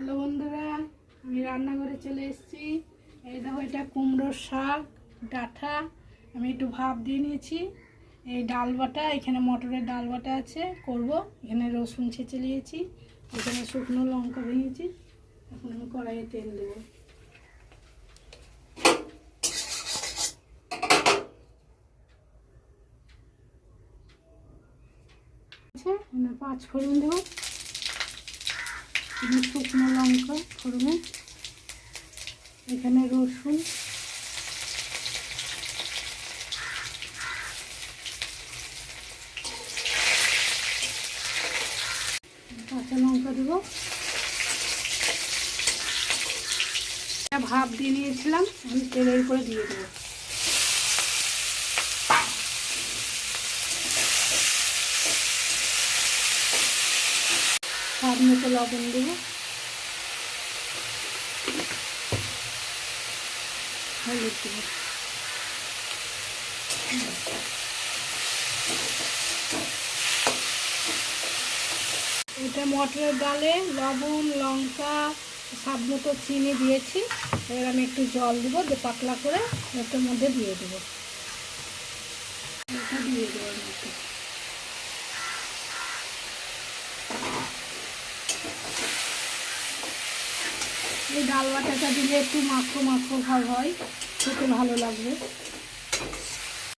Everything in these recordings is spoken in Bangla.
হ্যালো বন্ধুরা, আমি রান্নাঘরে চলে এসেছি। এই দেখো, এটা কুমড়োর শাক ডাঁটা আমি একটু ভাপ দিয়ে নিয়েছি। এই ডাল বাটা, এখানে মটরের ডাল বাটা আছে করব। এখানে রসুন ছেঁচে নিয়েছি, এখানে শুকনো লঙ্কা ভেঙেছি। এখন আমি কড়াইয়ে তেল দেবো। এখানে 5 ফোড়ন দেবো, শুকনো লঙ্কা ফোড়নে, এখানে রসুন, কাঁচা লঙ্কা দেবো। ভাপ দিয়ে নিয়েছিলাম, আমি তেলের করে দিয়ে দেবো। স্বাদ মতো লবণ দেবো, হলুদ দেবো। এটা মটরের ডালে লবণ লঙ্কা স্বাদ মতো চিনি দিয়েছি। এবার আমি একটু জল দেবো, পাতলা করে এটার মধ্যে দিয়ে দেবো। এটা দিয়ে দেবো এর মধ্যে। এই ডাল বাটাটা দিলে একটু মাখো মাখো ভাব হয়, খেতে ভালো লাগবে।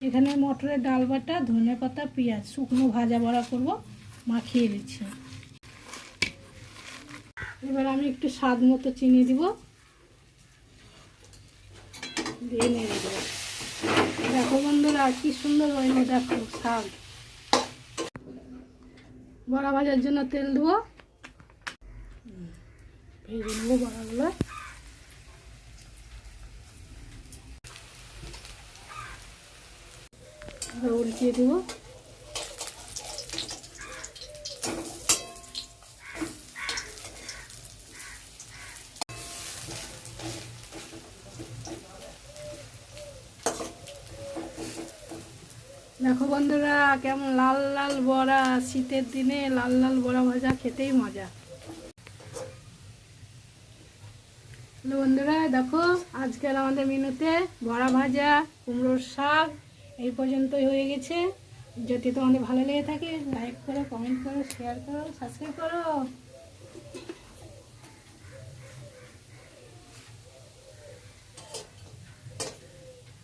এখানে মটরের ডাল বাটা, ধনেপাতা, পেঁয়াজ শুকনো ভাজা বড়া করব, মাখিয়ে নিচ্ছি। এবার আমি একটু স্বাদ মতো চিনি দিব, দিয়ে নেড়ে দেবো। দেখো বন্ধুরা, কি সুন্দর হয়নি, দেখো শাক। বড়া ভাজার জন্য তেল দেবো, ভেজে নেবো বড়াগুলো। উল্টিয়ে দেবো। দেখো বন্ধুরা, কেমন লাল লাল বড়া, শীতের দিনে লাল লাল বড়া ভাজা খেতেই মজা। হ্যালো বন্ধুরা, দেখো আজকের আমাদের মেনুতে বড়া ভাজা, কুমড়োর শাক এই পর্যন্তই হয়ে গেছে। যদি তোমাদের ভালো লেগে থাকে, লাইক করো, কমেন্ট করো, শেয়ার করো, সাবস্ক্রাইব করো।